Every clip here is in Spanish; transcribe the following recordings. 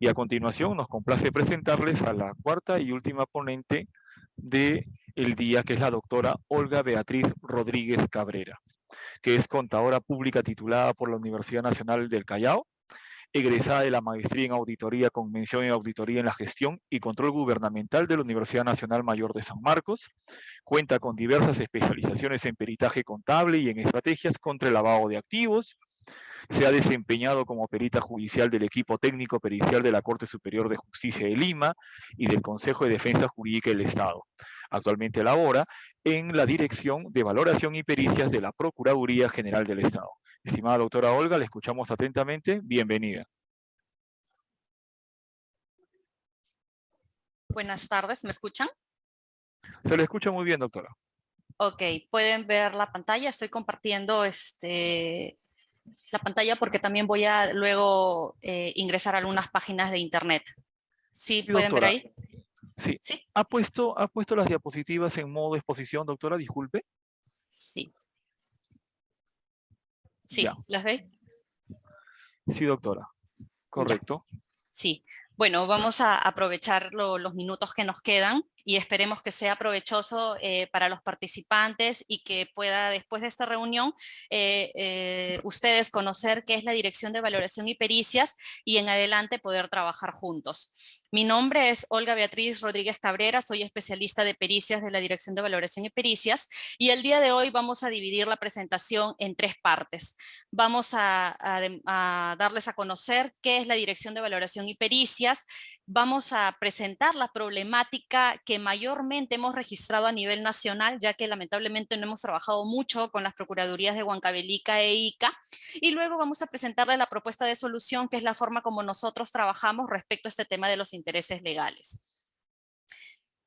Y a continuación nos complace presentarles a la cuarta y última ponente del día, que es la doctora Olga Beatriz Rodríguez Cabrera, que es contadora pública titulada por la Universidad Nacional del Callao, egresada de la maestría en auditoría con mención en auditoría en la gestión y control gubernamental de la Universidad Nacional Mayor de San Marcos. Cuenta con diversas especializaciones en peritaje contable y en estrategias contra el lavado de activos. Se ha desempeñado como perita judicial del equipo técnico pericial de la Corte Superior de Justicia de Lima y del Consejo de Defensa Jurídica del Estado. Actualmente labora en la Dirección de Valoración y Pericias de la Procuraduría General del Estado. Estimada doctora Olga, le escuchamos atentamente. Bienvenida. Buenas tardes, ¿me escuchan? Se le escucha muy bien, doctora. Ok, pueden ver la pantalla. Estoy compartiendo la pantalla porque también voy a luego ingresar a algunas páginas de internet. ¿Sí Sí, pueden ver doctora. ahí? Sí. Sí, ¿Ha puesto las diapositivas en modo exposición, doctora? Disculpe. sí, Ya. sí, ¿las ve? Sí, doctora. Ya. Correcto. Sí, bueno, vamos a aprovechar los minutos que nos quedan y esperemos que sea provechoso para los participantes y que pueda después de esta reunión ustedes conocer qué es la Dirección de Valoración y Pericias y en adelante poder trabajar juntos. Mi nombre es Olga Beatriz Rodríguez Cabrera, soy especialista de pericias de la Dirección de Valoración y Pericias y el día de hoy vamos a dividir la presentación en tres partes. Vamos a darles a conocer qué es la Dirección de Valoración y Pericias. Vamos a presentar la problemática que mayormente hemos registrado a nivel nacional, ya que lamentablemente no hemos trabajado mucho con las Procuradurías de Huancavelica e Ica. Y luego vamos a presentarles la propuesta de solución, que es la forma como nosotros trabajamos respecto a este tema de los intereses legales.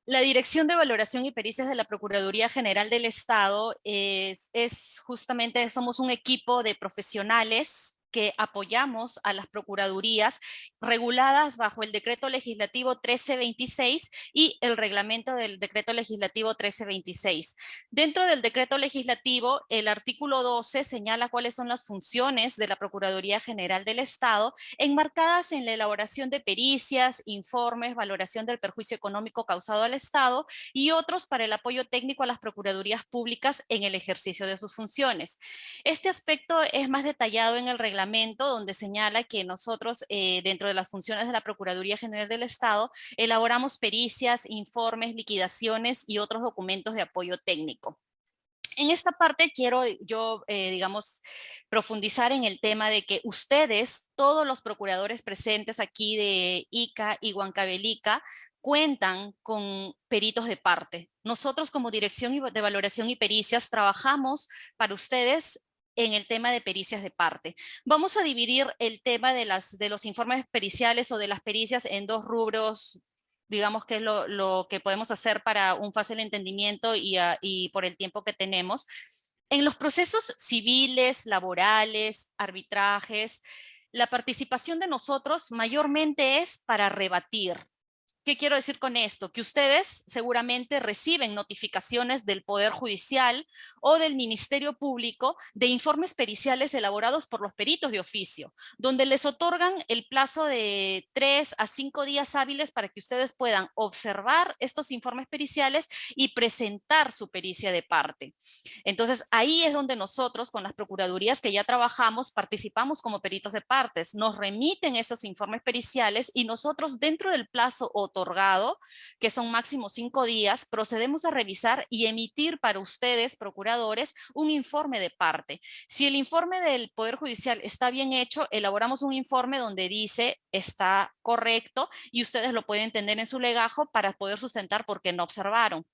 La Dirección de Valoración y Pericias de la Procuraduría General del Estado es justamente, somos un equipo de profesionales que apoyamos a las procuradurías reguladas bajo el Decreto Legislativo 1326 y el reglamento del Decreto Legislativo 1326. Dentro del Decreto Legislativo, el artículo 12 señala cuáles son las funciones de la Procuraduría General del Estado, enmarcadas en la elaboración de pericias, informes, valoración del perjuicio económico causado al Estado y otros para el apoyo técnico a las procuradurías públicas en el ejercicio de sus funciones. Este aspecto es más detallado en el reglamento, donde señala que nosotros, dentro de las funciones de la Procuraduría General del Estado, elaboramos pericias, informes, liquidaciones y otros documentos de apoyo técnico. En esta parte quiero yo, digamos, profundizar en el tema de que ustedes, todos los procuradores presentes aquí de Ica y Huancavelica, cuentan con peritos de parte. Nosotros como Dirección de Valoración y Pericias trabajamos para ustedes en el tema de pericias de parte. Vamos a dividir el tema de los informes periciales o de las pericias en dos rubros, digamos que es lo que podemos hacer para un fácil entendimiento y por el tiempo que tenemos. En los procesos civiles, laborales, arbitrajes, la participación de nosotros mayormente es para rebatir. ¿Qué quiero decir con esto? Que ustedes seguramente reciben notificaciones del Poder Judicial o del Ministerio Público de informes periciales elaborados por los peritos de oficio, donde les otorgan el plazo de 3 a 5 días hábiles para que ustedes puedan observar estos informes periciales y presentar su pericia de parte. Entonces, ahí es donde nosotros, con las procuradurías que ya trabajamos, participamos como peritos de partes. Nos remiten esos informes periciales y nosotros, dentro del plazo otorgado, que son máximo 5 días, procedemos a revisar y emitir para ustedes, procuradores, un informe de parte. Si el informe del Poder Judicial está bien hecho, elaboramos un informe donde dice está correcto y ustedes lo pueden tener en su legajo para poder sustentar por qué no observaron.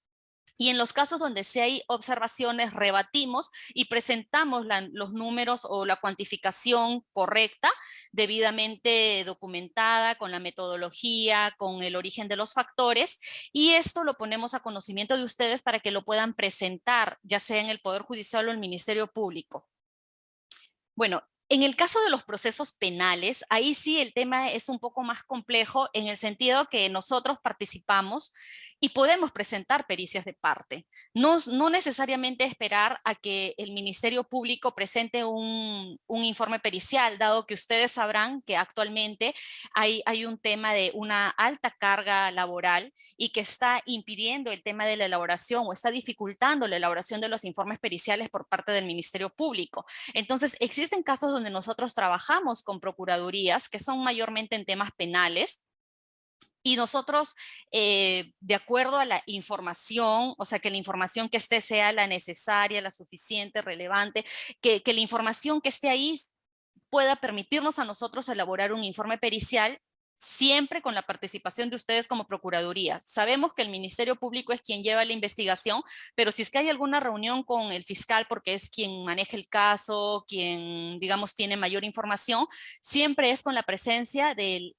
Y en los casos donde sí hay observaciones, rebatimos y presentamos los números o la cuantificación correcta, debidamente documentada, con la metodología, con el origen de los factores, y esto lo ponemos a conocimiento de ustedes para que lo puedan presentar, ya sea en el Poder Judicial o el Ministerio Público. Bueno, en el caso de los procesos penales, ahí sí el tema es un poco más complejo en el sentido que nosotros participamos y podemos presentar pericias de parte. No necesariamente esperar a que el Ministerio Público presente un informe pericial, dado que ustedes sabrán que actualmente hay un tema de una alta carga laboral y que está impidiendo el tema de la elaboración o está dificultando la elaboración de los informes periciales por parte del Ministerio Público. Entonces, existen casos donde nosotros trabajamos con procuradurías que son mayormente en temas penales, y nosotros, de acuerdo a la información, o sea, que la información que esté sea la necesaria, la suficiente, relevante, que la información que esté ahí pueda permitirnos a nosotros elaborar un informe pericial, siempre con la participación de ustedes como Procuraduría. Sabemos que el Ministerio Público es quien lleva la investigación, pero si es que hay alguna reunión con el fiscal, porque es quien maneja el caso, quien, digamos, tiene mayor información, siempre es con la presencia del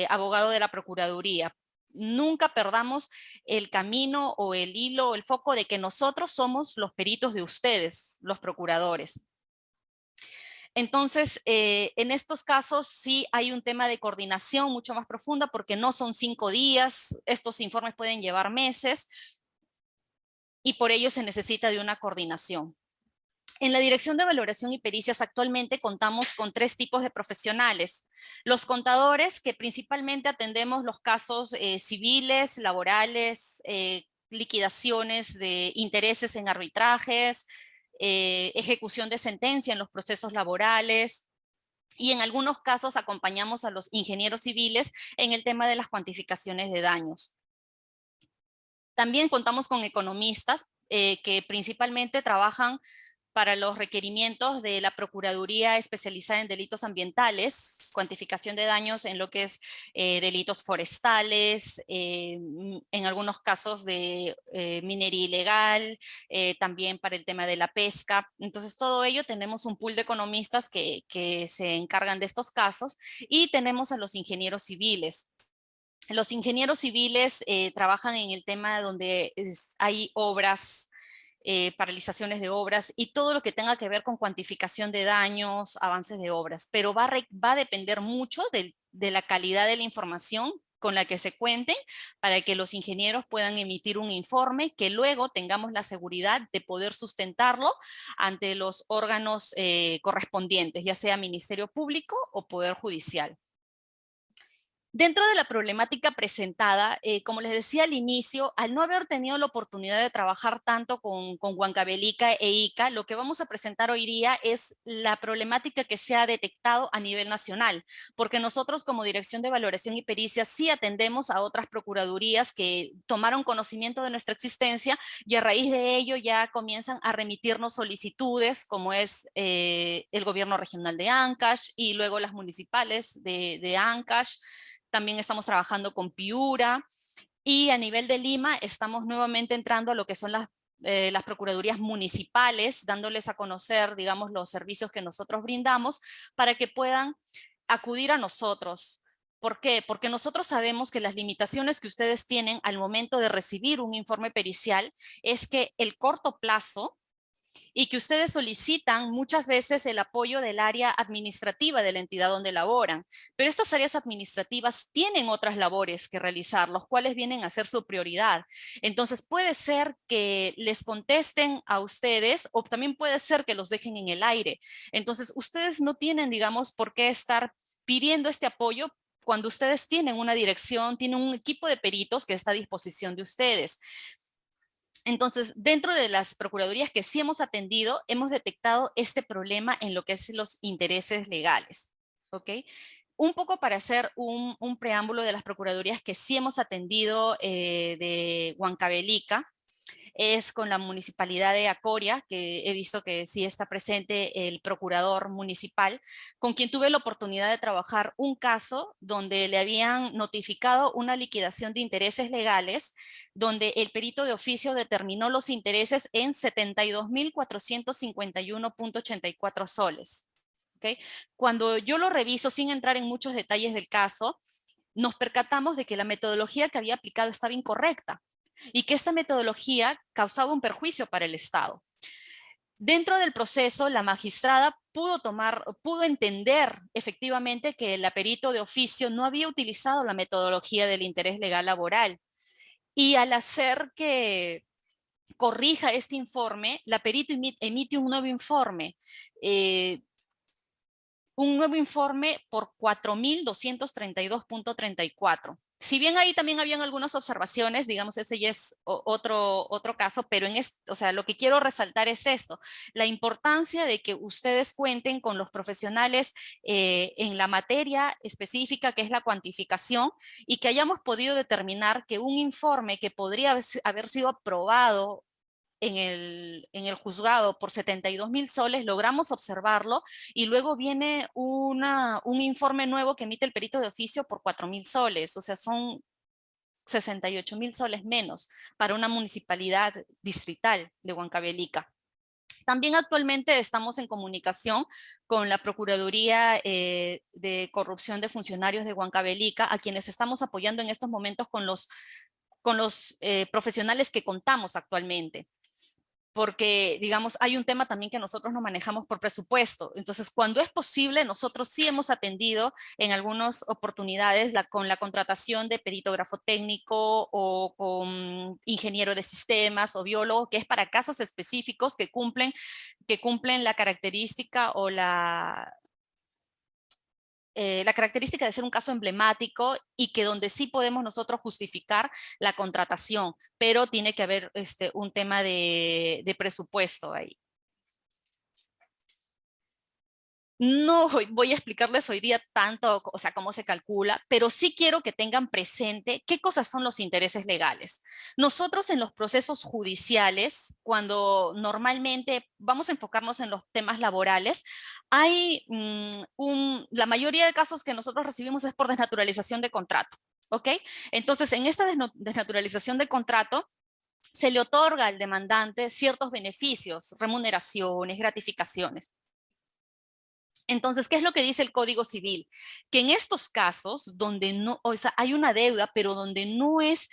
abogado de la Procuraduría. Nunca perdamos el camino o el hilo o el foco de que nosotros somos los peritos de ustedes, los procuradores. Entonces, en estos casos sí hay un tema de coordinación mucho más profunda porque no son 5 días, estos informes pueden llevar meses y por ello se necesita de una coordinación. En la Dirección de Valoración y Pericias actualmente contamos con 3 tipos de profesionales. Los contadores, que principalmente atendemos los casos civiles, laborales, liquidaciones de intereses en arbitrajes, ejecución de sentencia en los procesos laborales, y en algunos casos acompañamos a los ingenieros civiles en el tema de las cuantificaciones de daños. También contamos con economistas que principalmente trabajan para los requerimientos de la Procuraduría especializada en delitos ambientales, cuantificación de daños en lo que es delitos forestales, en algunos casos de minería ilegal, también para el tema de la pesca. Entonces, todo ello tenemos un pool de economistas que se encargan de estos casos, y tenemos a los ingenieros civiles. Los ingenieros civiles trabajan en el tema donde hay obras, paralizaciones de obras y todo lo que tenga que ver con cuantificación de daños, avances de obras, pero va a depender mucho de la calidad de la información con la que se cuenten para que los ingenieros puedan emitir un informe que luego tengamos la seguridad de poder sustentarlo ante los órganos correspondientes, ya sea Ministerio Público o Poder Judicial. Dentro de la problemática presentada, como les decía al inicio, al no haber tenido la oportunidad de trabajar tanto con Huancavelica e ICA, lo que vamos a presentar hoy día es la problemática que se ha detectado a nivel nacional, porque nosotros como Dirección de Valoración y Pericia sí atendemos a otras procuradurías que tomaron conocimiento de nuestra existencia y a raíz de ello ya comienzan a remitirnos solicitudes, como es el gobierno regional de Ancash y luego las municipales de Ancash. También estamos trabajando con Piura, y a nivel de Lima estamos nuevamente entrando a lo que son las procuradurías municipales, dándoles a conocer, digamos, los servicios que nosotros brindamos para que puedan acudir a nosotros. ¿Por qué? Porque nosotros sabemos que las limitaciones que ustedes tienen al momento de recibir un informe pericial es que el corto plazo, y que ustedes solicitan muchas veces el apoyo del área administrativa de la entidad donde laboran. Pero estas áreas administrativas tienen otras labores que realizar, los cuales vienen a ser su prioridad. Entonces puede ser que les contesten a ustedes o también puede ser que los dejen en el aire. Entonces ustedes no tienen, digamos, por qué estar pidiendo este apoyo cuando ustedes tienen una dirección, tienen un equipo de peritos que está a disposición de ustedes. Entonces, dentro de las procuradurías que sí hemos atendido, hemos detectado este problema en lo que es los intereses legales. ¿Ok? Un poco para hacer un preámbulo de las procuradurías que sí hemos atendido de Huancavelica, es con la municipalidad de Acoria, que he visto que sí está presente el procurador municipal, con quien tuve la oportunidad de trabajar un caso donde le habían notificado una liquidación de intereses legales, donde el perito de oficio determinó los intereses en 72.451.84 soles. ¿Okay? Cuando yo lo reviso, sin entrar en muchos detalles del caso, nos percatamos de que la metodología que había aplicado estaba incorrecta y que esta metodología causaba un perjuicio para el Estado. Dentro del proceso, la magistrada pudo entender efectivamente que el perito de oficio no había utilizado la metodología del interés legal laboral y al hacer que corrija este informe, la perito emite un nuevo informe por 4.232.34. Si bien ahí también habían algunas observaciones, digamos, ese ya es otro caso, pero o sea, lo que quiero resaltar es esto, la importancia de que ustedes cuenten con los profesionales en la materia específica que es la cuantificación y que hayamos podido determinar que un informe que podría haber sido aprobado en el juzgado por 72.000 soles, logramos observarlo y luego viene un informe nuevo que emite el perito de oficio por 4.000 soles, o sea, son 68.000 soles menos para una municipalidad distrital de Huancavelica. También actualmente estamos en comunicación con la Procuraduría de Corrupción de Funcionarios de Huancavelica, a quienes estamos apoyando en estos momentos con los profesionales que contamos actualmente. Porque, digamos, hay un tema también que nosotros no manejamos por presupuesto. Entonces, cuando es posible, nosotros sí hemos atendido en algunas oportunidades con la contratación de peritógrafo técnico o con ingeniero de sistemas o biólogo, que es para casos específicos que cumplen la característica o la característica de ser un caso emblemático y que donde sí podemos nosotros justificar la contratación, pero tiene que haber un tema de presupuesto ahí. No voy a explicarles hoy día tanto, o sea, cómo se calcula, pero sí quiero que tengan presente qué cosas son los intereses legales. Nosotros en los procesos judiciales, cuando normalmente vamos a enfocarnos en los temas laborales, hay la mayoría de casos que nosotros recibimos es por desnaturalización de contrato, ¿ok? Entonces, en esta desnaturalización de contrato, se le otorga al demandante ciertos beneficios, remuneraciones, gratificaciones. Entonces, ¿qué es lo que dice el Código Civil? Que en estos casos donde no, o sea, hay una deuda, pero donde no es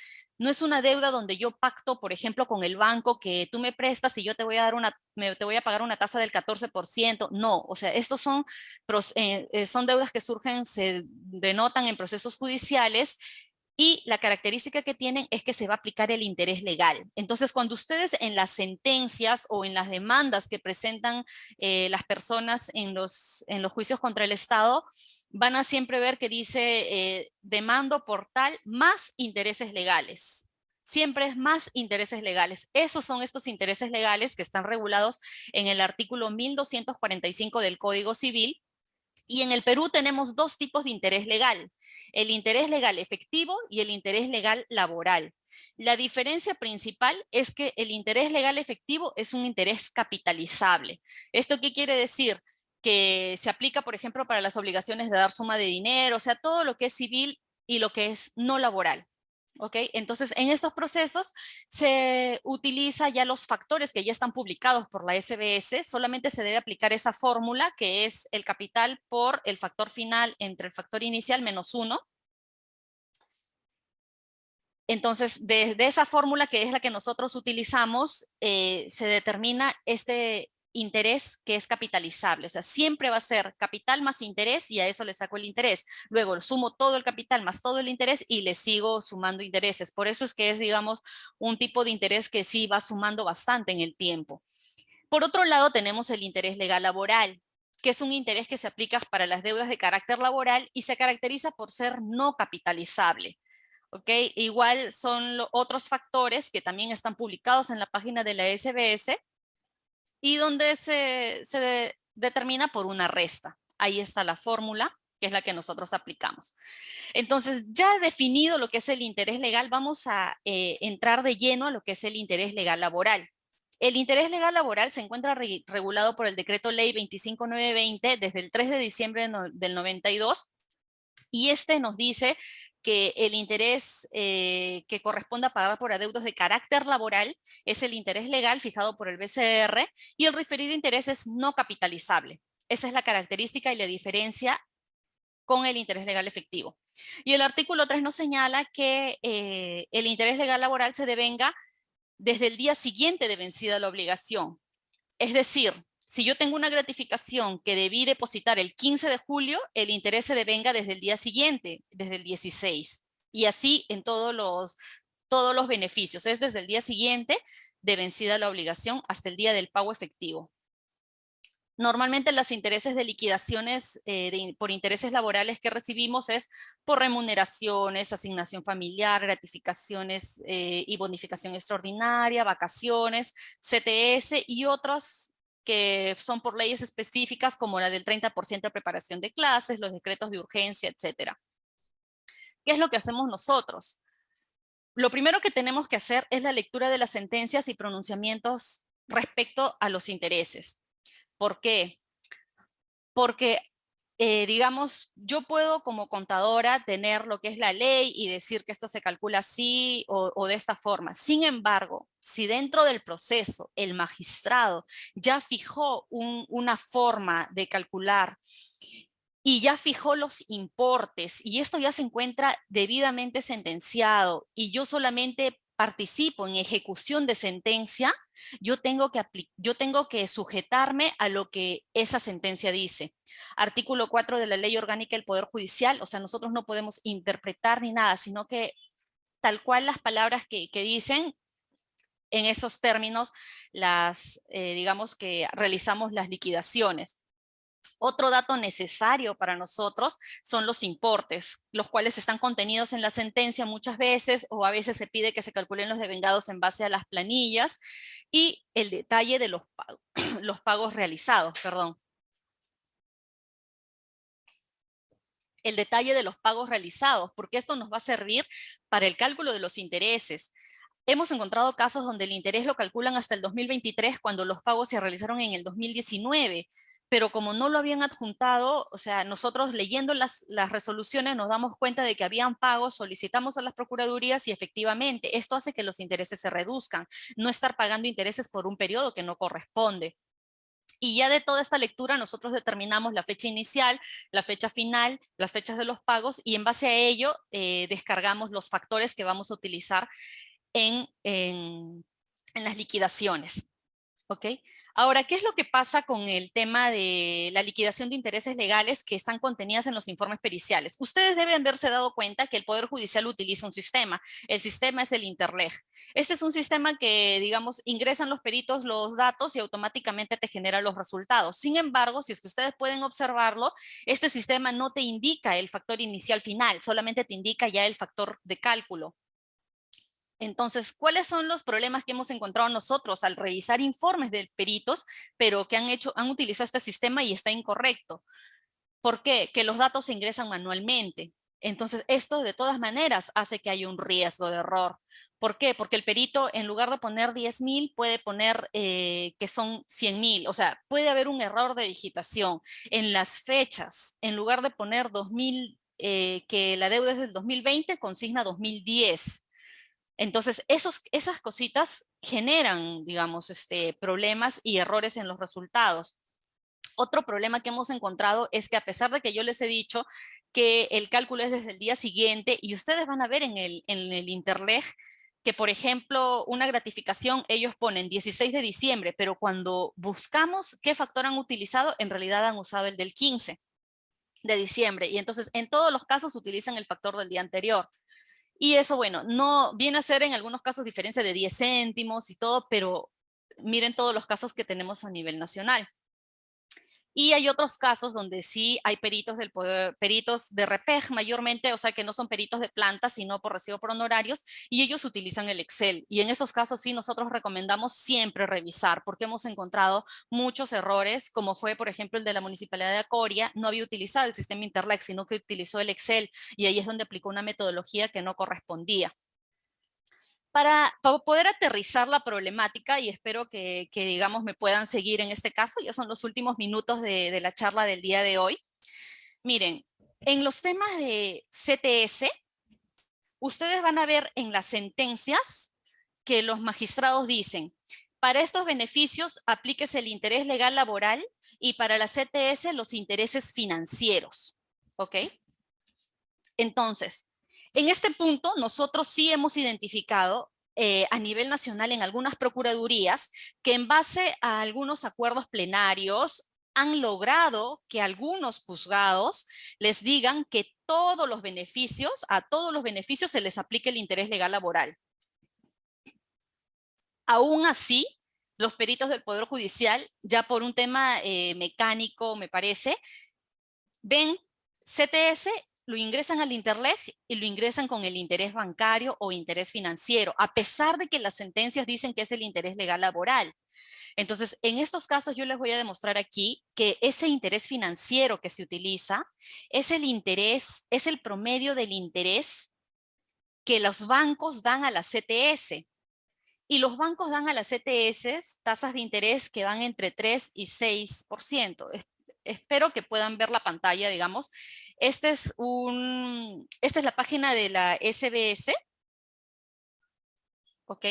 una deuda donde yo pacto, por ejemplo, con el banco que tú me prestas y yo te voy a te voy a pagar una tasa del 14%. No, o sea, estos son deudas que surgen, se denotan en procesos judiciales y la característica que tienen es que se va a aplicar el interés legal. Entonces, cuando ustedes en las sentencias o en las demandas que presentan las personas en los juicios contra el Estado, van a siempre ver que dice demando por tal más intereses legales. Siempre es más intereses legales. Esos son estos intereses legales que están regulados en el artículo 1245 del Código Civil. Y en el Perú tenemos dos tipos de interés legal, el interés legal efectivo y el interés legal laboral. La diferencia principal es que el interés legal efectivo es un interés capitalizable. ¿Esto qué quiere decir? Que se aplica, por ejemplo, para las obligaciones de dar suma de dinero, o sea, todo lo que es civil y lo que es no laboral. ¿Ok? Entonces, en estos procesos se utiliza ya los factores que ya están publicados por la SBS, solamente se debe aplicar esa fórmula que es el capital por el factor final entre el factor inicial menos 1. Entonces, desde esa fórmula que es la que nosotros utilizamos, se determina este interés que es capitalizable. O sea, siempre va a ser capital más interés y a eso le saco el interés. Luego sumo todo el capital más todo el interés y le sigo sumando intereses. Por eso es que es, digamos, un tipo de interés que sí va sumando bastante en el tiempo. Por otro lado, tenemos el interés legal laboral, que es un interés que se aplica para las deudas de carácter laboral y se caracteriza por ser no capitalizable. ¿Ok? Igual son otros factores que también están publicados en la página de la SBS y donde se determina por una resta. Ahí está la fórmula, que es la que nosotros aplicamos. Entonces, ya definido lo que es el interés legal, vamos a entrar de lleno a lo que es el interés legal laboral. El interés legal laboral se encuentra regulado por el Decreto Ley 25920 desde el 3 de diciembre del 92 y este nos dice que el interés que corresponde a pagar por adeudos de carácter laboral es el interés legal fijado por el BCR y el referido interés es no capitalizable. Esa es la característica y la diferencia con el interés legal efectivo. Y el artículo 3 nos señala que el interés legal laboral se devenga desde el día siguiente de vencida la obligación. Es decir, si yo tengo una gratificación que debí depositar el 15 de julio, el interés se devenga desde el día siguiente, desde el 16. Y así en todos todos los beneficios. Es desde el día siguiente de vencida la obligación hasta el día del pago efectivo. Normalmente los intereses de liquidaciones por intereses laborales que recibimos es por remuneraciones, asignación familiar, gratificaciones y bonificación extraordinaria, vacaciones, CTS y otros que son por leyes específicas como la del 30% de preparación de clases, los decretos de urgencia, etcétera. ¿Qué es lo que hacemos nosotros? Lo primero que tenemos que hacer es la lectura de las sentencias y pronunciamientos respecto a los intereses. ¿Por qué? Porque, digamos, yo puedo como contadora tener lo que es la ley y decir que esto se calcula así o de esta forma. Sin embargo, si dentro del proceso el magistrado ya fijó una forma de calcular y ya fijó los importes y esto ya se encuentra debidamente sentenciado y yo solamente participo en ejecución de sentencia, yo tengo que sujetarme a lo que esa sentencia dice. Artículo 4 de la Ley Orgánica del Poder Judicial, o sea, nosotros no podemos interpretar ni nada, sino que tal cual las palabras que dicen, en esos términos, digamos que realizamos las liquidaciones. Otro dato necesario para nosotros son los importes, los cuales están contenidos en la sentencia muchas veces, o a veces se pide que se calculen los devengados en base a las planillas, y el detalle de los pagos, los pagos realizados, perdón. El detalle de los pagos realizados, porque esto nos va a servir para el cálculo de los intereses. Hemos encontrado casos donde el interés lo calculan hasta el 2023 cuando los pagos se realizaron en el 2019, pero como no lo habían adjuntado, o sea, nosotros leyendo las resoluciones nos damos cuenta de que habían pagos, solicitamos a las procuradurías y efectivamente esto hace que los intereses se reduzcan, no estar pagando intereses por un periodo que no corresponde. Y ya de toda esta lectura nosotros determinamos la fecha inicial, la fecha final, las fechas de los pagos y en base a ello descargamos los factores que vamos a utilizar en las liquidaciones. ¿Ok? Ahora, ¿qué es lo que pasa con el tema de la liquidación de intereses legales que están contenidas en los informes periciales? Ustedes deben haberse dado cuenta que el Poder Judicial utiliza un sistema. El sistema es el Interleg. Este es un sistema que, digamos, ingresan los peritos los datos y automáticamente te genera los resultados. Sin embargo, si es que ustedes pueden observarlo, este sistema no te indica el factor inicial final, solamente te indica ya el factor de cálculo. Entonces, ¿cuáles son los problemas que hemos encontrado nosotros al revisar informes de peritos, pero que han utilizado este sistema y está incorrecto? ¿Por qué? Que los datos se ingresan manualmente. Entonces, esto de todas maneras hace que haya un riesgo de error. ¿Por qué? Porque el perito, en lugar de poner 10.000, puede poner que son 100.000. O sea, puede haber un error de digitación. En las fechas, en lugar de poner 2000, que la deuda es del 2020, consigna 2010. Entonces, esas cositas generan, digamos, problemas y errores en los resultados. Otro problema que hemos encontrado es que a pesar de que yo les he dicho que el cálculo es desde el día siguiente, y ustedes van a ver en el Interleg que, por ejemplo, una gratificación, ellos ponen 16 de diciembre, pero cuando buscamos qué factor han utilizado, en realidad han usado el del 15 de diciembre. Y entonces, en todos los casos utilizan el factor del día anterior. Y eso, bueno, no viene a ser en algunos casos diferencia de 10 céntimos y todo, pero miren todos los casos que tenemos a nivel nacional. Y hay otros casos donde sí hay peritos del poder, peritos de REPEG mayormente, o sea que no son peritos de planta, sino por recibo por honorarios, y ellos utilizan el Excel. Y en esos casos sí nosotros recomendamos siempre revisar, porque hemos encontrado muchos errores, como fue por ejemplo el de la Municipalidad de Acoria, no había utilizado el sistema Interleg, sino que utilizó el Excel, y ahí es donde aplicó una metodología que no correspondía. Para poder aterrizar la problemática, y espero que, digamos, me puedan seguir en este caso, ya son los últimos minutos de la charla del día de hoy. Miren, en los temas de CTS, ustedes van a ver en las sentencias que los magistrados dicen, para estos beneficios aplíquese el interés legal laboral y para la CTS los intereses financieros, ¿ok? Entonces, en este punto, nosotros sí hemos identificado a nivel nacional en algunas procuradurías que en base a algunos acuerdos plenarios han logrado que algunos juzgados les digan que a todos los beneficios se les aplique el interés legal laboral. Aún así, los peritos del Poder Judicial, ya por un tema mecánico, me parece, ven CTS, lo ingresan al Interleg y lo ingresan con el interés bancario o interés financiero, a pesar de que las sentencias dicen que es el interés legal laboral. Entonces, en estos casos yo les voy a demostrar aquí que ese interés financiero que se utiliza es el interés, es el promedio del interés que los bancos dan a la CTS. Y los bancos dan a las CTS tasas de interés que van entre 3 y 6%. Espero que puedan ver la pantalla, digamos. Esta es la página de la SBS, ¿ok?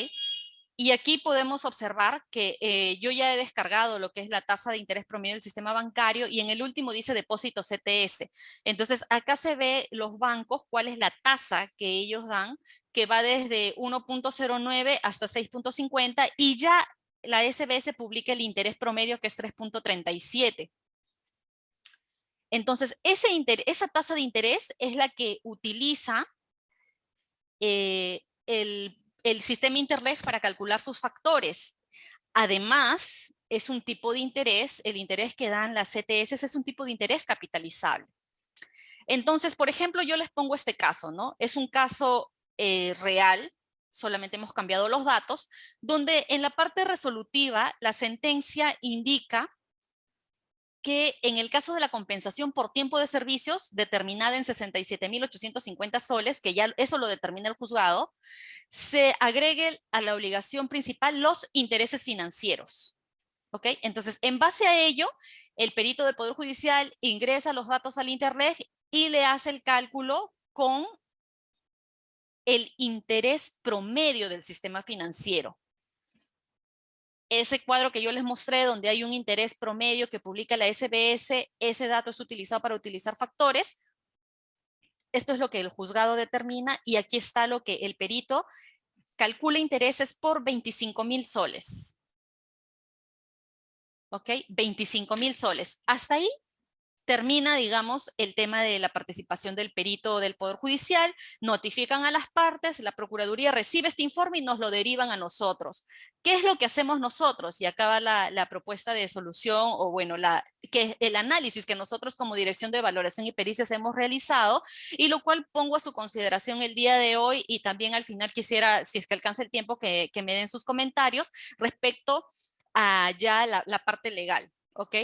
Y aquí podemos observar que yo ya he descargado lo que es la tasa de interés promedio del sistema bancario y en el último dice depósito CTS. Entonces acá se ve los bancos, cuál es la tasa que ellos dan, que va desde 1.09 hasta 6.50 y ya la SBS publica el interés promedio que es 3.37. Entonces esa tasa de interés es la que utiliza el sistema Interleg para calcular sus factores. Además, es un tipo de interés, el interés que dan las CTS es un tipo de interés capitalizable. Entonces, por ejemplo, yo les pongo este caso, ¿no? Es un caso real, solamente hemos cambiado los datos, donde en la parte resolutiva la sentencia indica que en el caso de la compensación por tiempo de servicios, determinada en 67.850 soles, que ya eso lo determina el juzgado, se agregue a la obligación principal los intereses financieros. ¿Ok? Entonces, en base a ello, el perito del Poder Judicial ingresa los datos al Interleg y le hace el cálculo con el interés promedio del sistema financiero. Ese cuadro que yo les mostré donde hay un interés promedio que publica la SBS, ese dato es utilizado para utilizar factores. Esto es lo que el juzgado determina y aquí está lo que el perito calcula intereses por 25,000 soles. ¿Ok? 25,000 soles. Hasta ahí termina, digamos, el tema de la participación del perito del Poder Judicial, notifican a las partes, la Procuraduría recibe este informe y nos lo derivan a nosotros. ¿Qué es lo que hacemos nosotros? Y acaba la propuesta de solución, o bueno, el análisis que nosotros como Dirección de Valoración y Pericias hemos realizado, y lo cual pongo a su consideración el día de hoy, y también al final quisiera, si es que alcanza el tiempo, que me den sus comentarios respecto a ya la parte legal, ¿ok?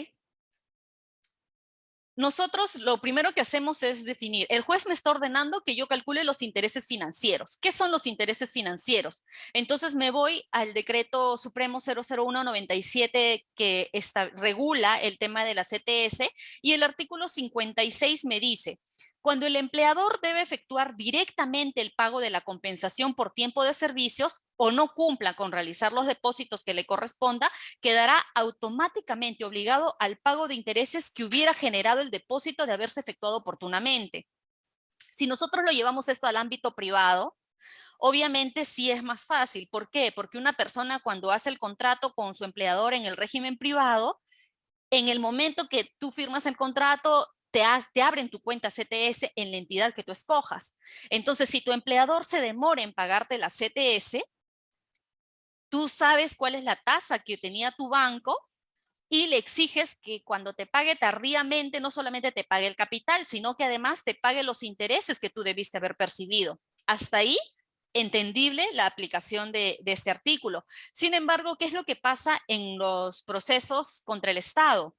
Nosotros lo primero que hacemos es definir, el juez me está ordenando que yo calcule los intereses financieros. ¿Qué son los intereses financieros? Entonces me voy al decreto supremo 00197 que regula el tema de la CTS y el artículo 56 me dice, cuando el empleador debe efectuar directamente el pago de la compensación por tiempo de servicios o no cumpla con realizar los depósitos que le corresponda, quedará automáticamente obligado al pago de intereses que hubiera generado el depósito de haberse efectuado oportunamente. Si nosotros lo llevamos esto al ámbito privado, obviamente sí es más fácil. ¿Por qué? Porque una persona cuando hace el contrato con su empleador en el régimen privado, en el momento que tú firmas el contrato, te abren tu cuenta CTS en la entidad que tú escojas. Entonces, si tu empleador se demora en pagarte la CTS, tú sabes cuál es la tasa que tenía tu banco y le exiges que cuando te pague tardíamente no solamente te pague el capital, sino que además te pague los intereses que tú debiste haber percibido. Hasta ahí, entendible la aplicación de este artículo. Sin embargo, ¿qué es lo que pasa en los procesos contra el Estado?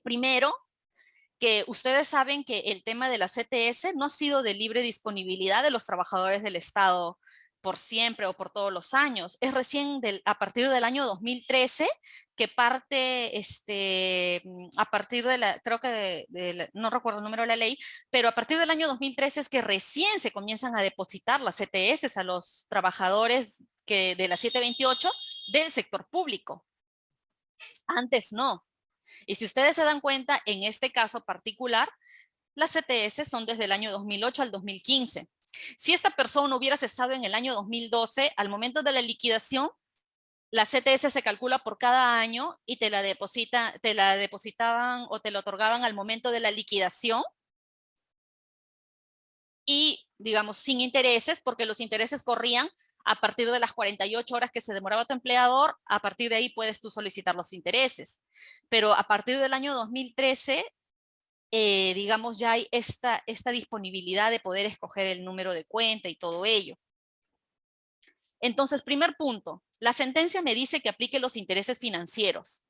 Primero, que ustedes saben que el tema de la CTS no ha sido de libre disponibilidad de los trabajadores del Estado por siempre o por todos los años. Es recién a partir del año 2013 que parte, a partir de creo que no recuerdo el número de la ley, pero a partir del año 2013 es que recién se comienzan a depositar las CTS a los trabajadores de la 728 del sector público. Antes no. Y si ustedes se dan cuenta, en este caso particular, las CTS son desde el año 2008 al 2015. Si esta persona hubiera cesado en el año 2012, al momento de la liquidación, la CTS se calcula por cada año y te la depositaban o te la otorgaban al momento de la liquidación y, digamos, sin intereses, porque los intereses corrían A partir de las 48 horas que se demoraba tu empleador, a partir de ahí puedes tú solicitar los intereses. Pero a partir del año 2013, digamos, ya hay esta disponibilidad de poder escoger el número de cuenta y todo ello. Entonces, primer punto, la sentencia me dice que aplique los intereses financieros.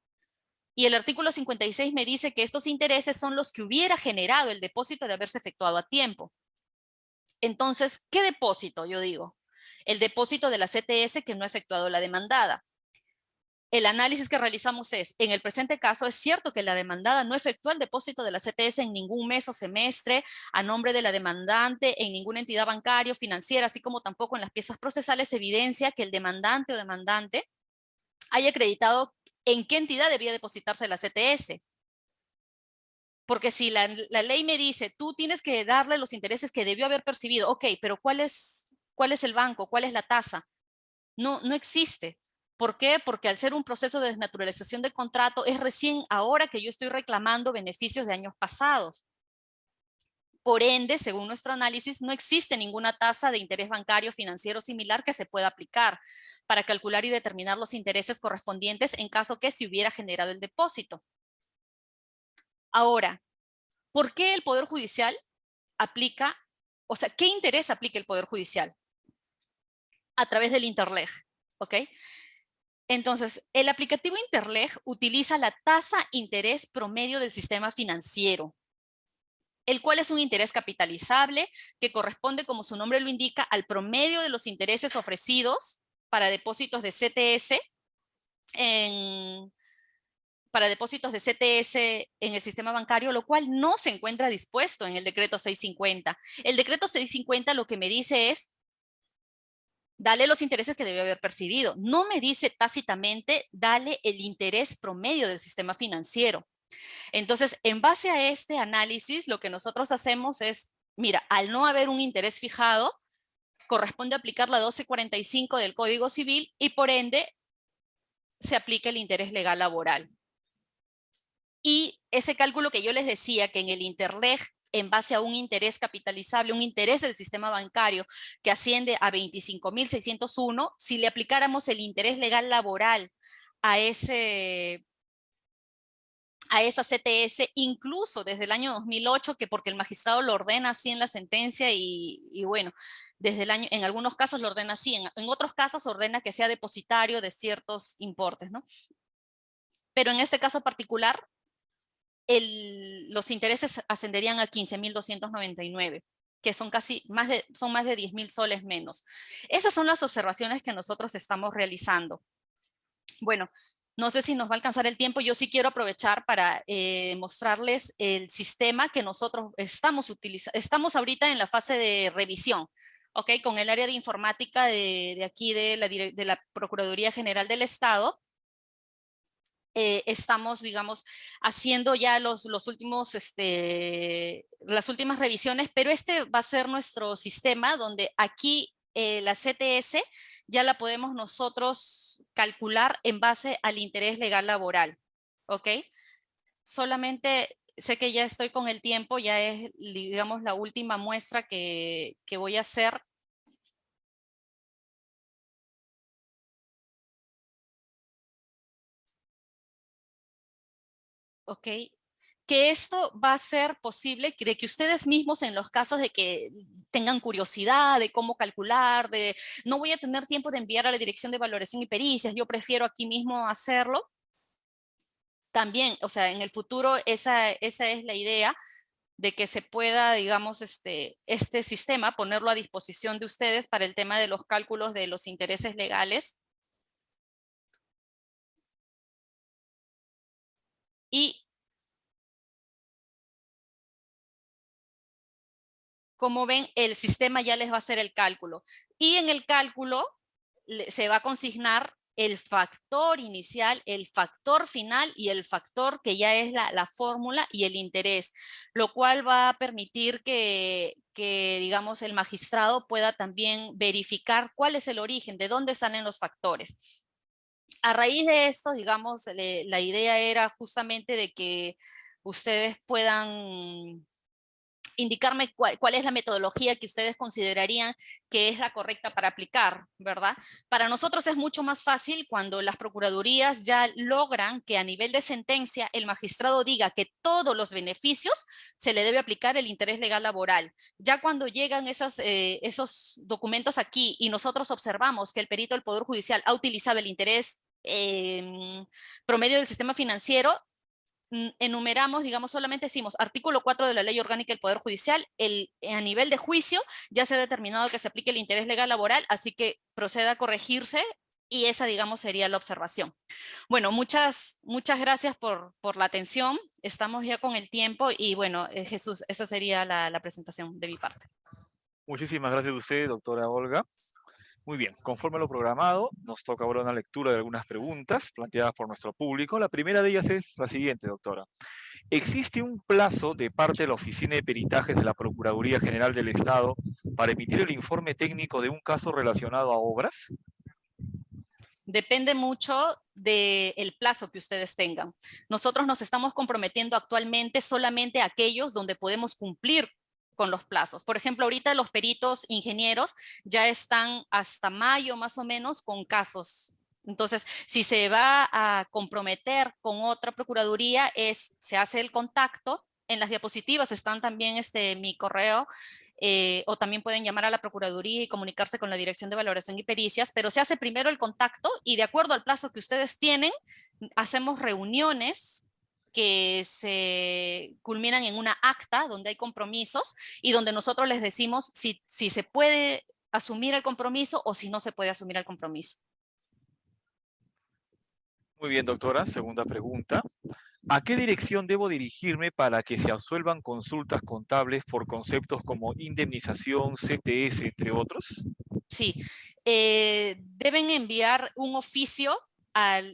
Y el artículo 56 me dice que estos intereses son los que hubiera generado el depósito de haberse efectuado a tiempo. Entonces, ¿qué depósito? Yo digo, el depósito de la CTS que no ha efectuado la demandada. El análisis que realizamos es, en el presente caso, es cierto que la demandada no efectuó el depósito de la CTS en ningún mes o semestre a nombre de la demandante, en ninguna entidad bancaria o financiera, así como tampoco en las piezas procesales evidencia que el demandante o demandante haya acreditado en qué entidad debía depositarse la CTS. Porque si la ley me dice, tú tienes que darle los intereses que debió haber percibido, ok, pero ¿cuál es el banco? ¿Cuál es la tasa? No existe. ¿Por qué? Porque al ser un proceso de desnaturalización del contrato, es recién ahora que yo estoy reclamando beneficios de años pasados. Por ende, según nuestro análisis, no existe ninguna tasa de interés bancario financiero similar que se pueda aplicar para calcular y determinar los intereses correspondientes en caso que se hubiera generado el depósito. Ahora, ¿por qué el Poder Judicial aplica, o sea, qué interés aplica el Poder Judicial? A través del Interleg, ¿ok? Entonces, el aplicativo Interleg utiliza la tasa interés promedio del sistema financiero, el cual es un interés capitalizable que corresponde, como su nombre lo indica, al promedio de los intereses ofrecidos para depósitos de CTS en el sistema bancario, lo cual no se encuentra dispuesto en el decreto 650. El decreto 650 lo que me dice es, dale los intereses que debe haber percibido. No me dice tácitamente, dale el interés promedio del sistema financiero. Entonces, en base a este análisis, lo que nosotros hacemos es, mira, al no haber un interés fijado, corresponde aplicar la 1245 del Código Civil y por ende se aplica el interés legal laboral. Y ese cálculo que yo les decía que en el Interleg, en base a un interés capitalizable, un interés del sistema bancario que asciende a 25.601, si le aplicáramos el interés legal laboral a esa CTS, incluso desde el año 2008, que porque el magistrado lo ordena así en la sentencia y bueno, desde el año, en algunos casos lo ordena así, en otros casos ordena que sea depositario de ciertos importes, ¿no? Pero en este caso particular, los intereses ascenderían a 15.299, que son más de 10.000 soles menos. Esas son las observaciones que nosotros estamos realizando. Bueno, no sé si nos va a alcanzar el tiempo. Yo sí quiero aprovechar para mostrarles el sistema que nosotros estamos utilizando. Estamos ahorita en la fase de revisión, ¿ok? Con el área de informática de aquí de la Procuraduría General del Estado. Estamos, digamos, haciendo ya las últimas revisiones, pero este va a ser nuestro sistema donde aquí la CTS ya la podemos nosotros calcular en base al interés legal laboral, ¿ok? Solamente sé que ya estoy con el tiempo, ya es, digamos, la última muestra que voy a hacer. ¿Ok? Que esto va a ser posible de que ustedes mismos en los casos de que tengan curiosidad de cómo calcular, de no voy a tener tiempo de enviar a la Dirección de Valoración y Pericias, yo prefiero aquí mismo hacerlo. También, o sea, en el futuro esa es la idea de que se pueda, digamos, este sistema ponerlo a disposición de ustedes para el tema de los cálculos de los intereses legales. Y como ven, el sistema ya les va a hacer el cálculo. Y en el cálculo se va a consignar el factor inicial, el factor final y el factor que ya es la fórmula y el interés, lo cual va a permitir que, digamos, el magistrado pueda también verificar cuál es el origen, de dónde salen los factores. A raíz de esto, digamos, la idea era justamente de que ustedes puedan indicarme cuál es la metodología que ustedes considerarían que es la correcta para aplicar, ¿verdad? Para nosotros es mucho más fácil cuando las procuradurías ya logran que a nivel de sentencia el magistrado diga que todos los beneficios se le debe aplicar el interés legal laboral. Ya cuando llegan esos documentos aquí y nosotros observamos que el perito del Poder Judicial ha utilizado el interés promedio del sistema financiero, enumeramos, digamos, solamente decimos artículo 4 de la Ley Orgánica del Poder Judicial, a nivel de juicio ya se ha determinado que se aplique el interés legal laboral, así que proceda a corregirse y esa, digamos, sería la observación. Bueno, muchas gracias por la atención, estamos ya con el tiempo y bueno, Jesús, esa sería la presentación de mi parte. Muchísimas gracias a usted, doctora Olga. Muy bien, conforme a lo programado, nos toca ahora una lectura de algunas preguntas planteadas por nuestro público. La primera de ellas es la siguiente, doctora. ¿Existe un plazo de parte de la Oficina de Peritajes de la Procuraduría General del Estado para emitir el informe técnico de un caso relacionado a obras? Depende mucho del plazo que ustedes tengan. Nosotros nos estamos comprometiendo actualmente solamente a aquellos donde podemos cumplir con los plazos. Por ejemplo, ahorita los peritos ingenieros ya están hasta mayo más o menos con casos. Entonces, si se va a comprometer con otra procuraduría, se hace el contacto. En las diapositivas están también mi correo, o también pueden llamar a la Procuraduría y comunicarse con la Dirección de Valoración y Pericias, pero se hace primero el contacto y de acuerdo al plazo que ustedes tienen, hacemos reuniones que se culminan en una acta donde hay compromisos y donde nosotros les decimos si se puede asumir el compromiso o si no se puede asumir el compromiso. Muy bien, doctora. Segunda pregunta. ¿A qué dirección debo dirigirme para que se absuelvan consultas contables por conceptos como indemnización, CTS, entre otros? Sí, deben enviar un oficio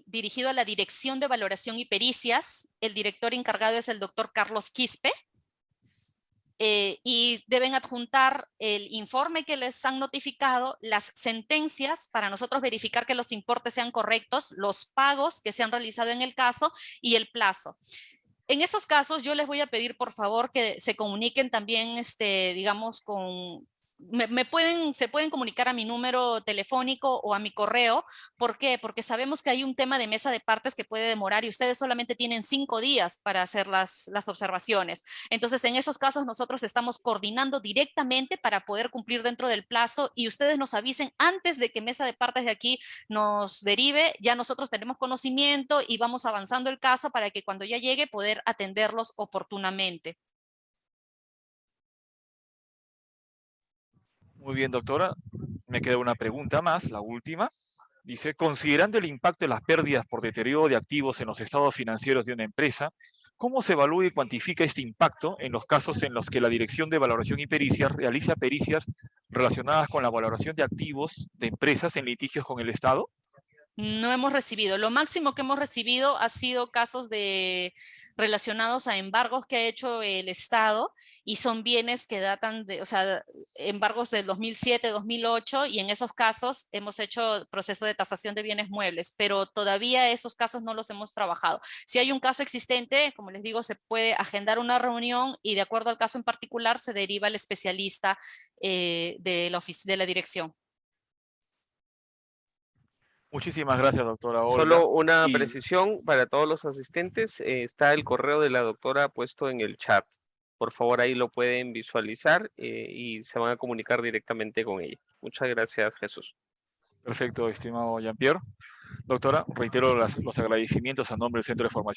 dirigido a la Dirección de Valoración y Pericias. El director encargado es el doctor Carlos Quispe. Y deben adjuntar el informe que les han notificado, las sentencias para nosotros verificar que los importes sean correctos, los pagos que se han realizado en el caso y el plazo. En esos casos yo les voy a pedir por favor que se comuniquen también, digamos, se pueden comunicar a mi número telefónico o a mi correo. ¿Por qué? Porque sabemos que hay un tema de mesa de partes que puede demorar y ustedes solamente tienen 5 días para hacer las observaciones. Entonces, en esos casos nosotros estamos coordinando directamente para poder cumplir dentro del plazo y ustedes nos avisen antes de que mesa de partes de aquí nos derive. Ya nosotros tenemos conocimiento y vamos avanzando el caso para que cuando ya llegue poder atenderlos oportunamente. Muy bien, doctora. Me queda una pregunta más, la última. Dice, considerando el impacto de las pérdidas por deterioro de activos en los estados financieros de una empresa, ¿cómo se evalúa y cuantifica este impacto en los casos en los que la Dirección de Valoración y Pericias realiza pericias relacionadas con la valoración de activos de empresas en litigios con el Estado? No hemos recibido. Lo máximo que hemos recibido ha sido casos relacionados a embargos que ha hecho el Estado y son bienes que datan de, o sea, embargos del 2007, 2008 y en esos casos hemos hecho proceso de tasación de bienes muebles, pero todavía esos casos no los hemos trabajado. Si hay un caso existente, como les digo, se puede agendar una reunión y de acuerdo al caso en particular se deriva el especialista de la dirección. Muchísimas gracias, doctora Olga. Solo una precisión para todos los asistentes, está el correo de la doctora puesto en el chat. Por favor, ahí lo pueden visualizar y se van a comunicar directamente con ella. Muchas gracias, Jesús. Perfecto, estimado Jean-Pierre. Doctora, reitero los agradecimientos a nombre del Centro de Formación